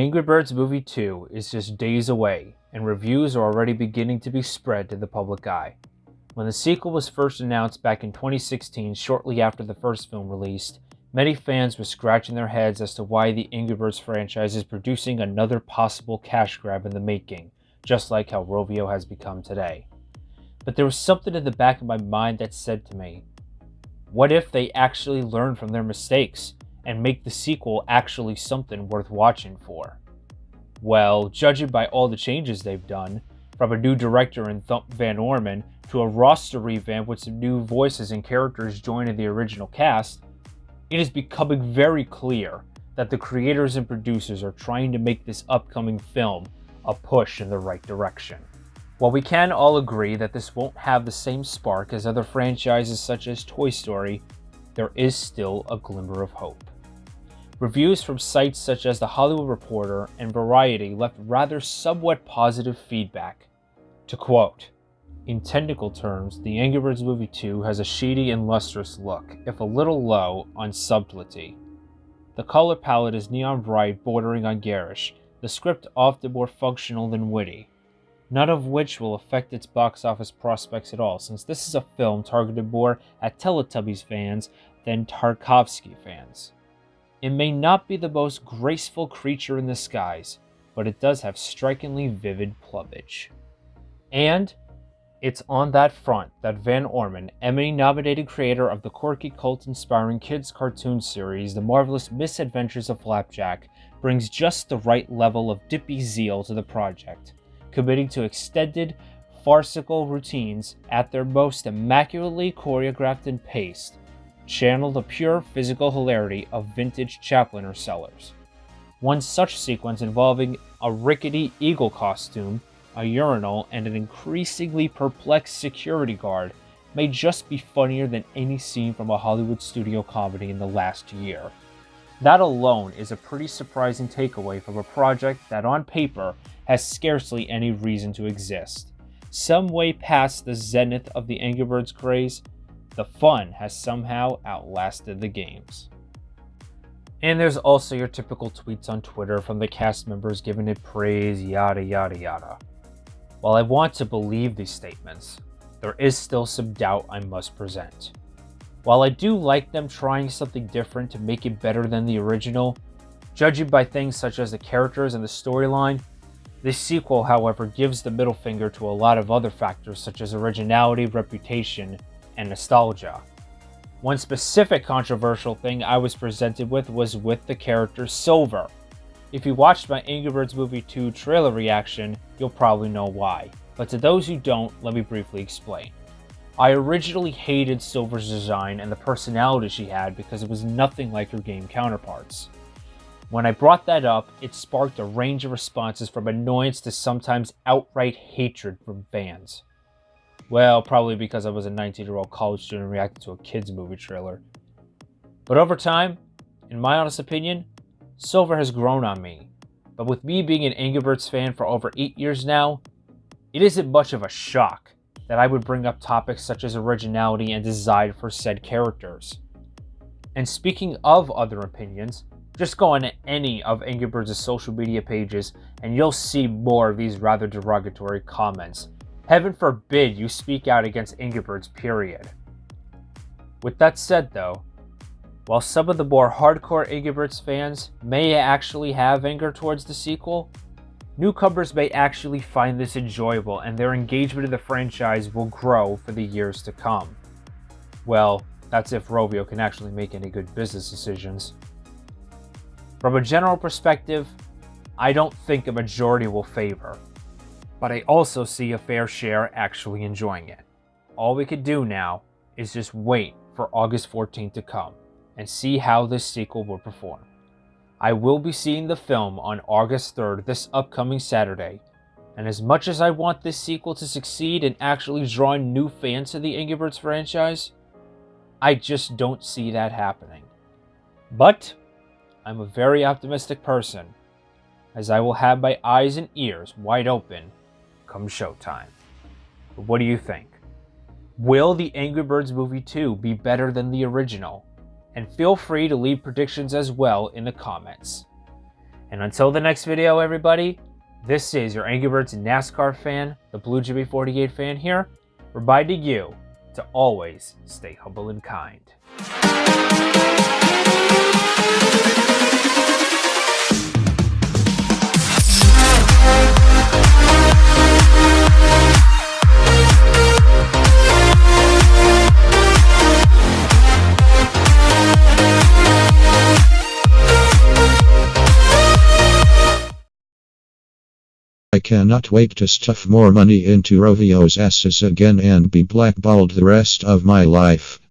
Angry Birds Movie 2 is just days away, and reviews are already beginning to be spread to the public eye. When the sequel was first announced back in 2016, shortly after the first film released, many fans were scratching their heads as to why the Angry Birds franchise is producing another possible cash grab in the making, just like how Rovio has become today. But there was something in the back of my mind that said to me, what if they actually learn from their mistakes and make the sequel actually something worth watching for? Well, judging by all the changes they've done, from a new director in Thump Van Orman to a roster revamp with some new voices and characters joining the original cast, it is becoming very clear that the creators and producers are trying to make this upcoming film a push in the right direction. While we can all agree that this won't have the same spark as other franchises such as Toy Story, there is still a glimmer of hope. Reviews from sites such as The Hollywood Reporter and Variety left rather somewhat positive feedback. To quote, "In technical terms, the Angry Birds Movie 2 has a shady and lustrous look, if a little low on subtlety. The color palette is neon bright, bordering on garish, the script often more functional than witty. None of which will affect its box office prospects at all, since this is a film targeted more at Teletubbies fans than Tarkovsky fans. It may not be the most graceful creature in the skies, but it does have strikingly vivid plumage." And it's on that front that Van Orman, Emmy-nominated creator of the quirky cult-inspiring kids cartoon series The Marvelous Misadventures of Flapjack, brings just the right level of dippy zeal to the project, committing to extended, farcical routines at their most immaculately choreographed and paced, channel the pure physical hilarity of vintage Chapliner sellers. One such sequence involving a rickety eagle costume, a urinal, and an increasingly perplexed security guard may just be funnier than any scene from a Hollywood studio comedy in the last year. That alone is a pretty surprising takeaway from a project that on paper has scarcely any reason to exist. Some way past the zenith of the Angry Birds craze, the fun has somehow outlasted the games. And there's also your typical tweets on Twitter from the cast members giving it praise, yada yada yada. While I want to believe these statements, there is still some doubt I must present. While I do like them trying something different to make it better than the original, judging by things such as the characters and the storyline, this sequel, however, gives the middle finger to a lot of other factors such as originality, reputation, and nostalgia. One specific controversial thing I was presented with was with the character Silver. If you watched my Angry Birds Movie 2 trailer reaction, you'll probably know why. But to those who don't, let me briefly explain. I originally hated Silver's design and the personality she had because it was nothing like her game counterparts. When I brought that up, it sparked a range of responses from annoyance to sometimes outright hatred from fans. Well, probably because I was a 19-year-old college student reacting to a kids movie trailer. But over time, in my honest opinion, Silver has grown on me. But with me being an Angry Birds fan for over 8 years now, it isn't much of a shock that I would bring up topics such as originality and design for said characters. And speaking of other opinions, just go on to any of Angry Birds' social media pages and you'll see more of these rather derogatory comments. Heaven forbid you speak out against Angry Birds, period. With that said though, while some of the more hardcore Angry Birds fans may actually have anger towards the sequel, newcomers may actually find this enjoyable and their engagement in the franchise will grow for the years to come. Well, that's if Rovio can actually make any good business decisions. From a general perspective, I don't think a majority will favor, but I also see a fair share actually enjoying it. All we could do now is just wait for August 14th to come and see how this sequel will perform. I will be seeing the film on August 3rd, this upcoming Saturday, and as much as I want this sequel to succeed and actually draw in new fans to the Angry Birds franchise, I just don't see that happening. But I'm a very optimistic person, as I will have my eyes and ears wide open come showtime. But what do you think? Will the Angry Birds Movie 2 be better than the original? And feel free to leave predictions as well in the comments. And until the next video, everybody, this is your Angry Birds NASCAR fan, the Blue GB48 fan here, reminding you to always stay humble and kind. I cannot wait to stuff more money into Rovio's asses again and be blackballed the rest of my life.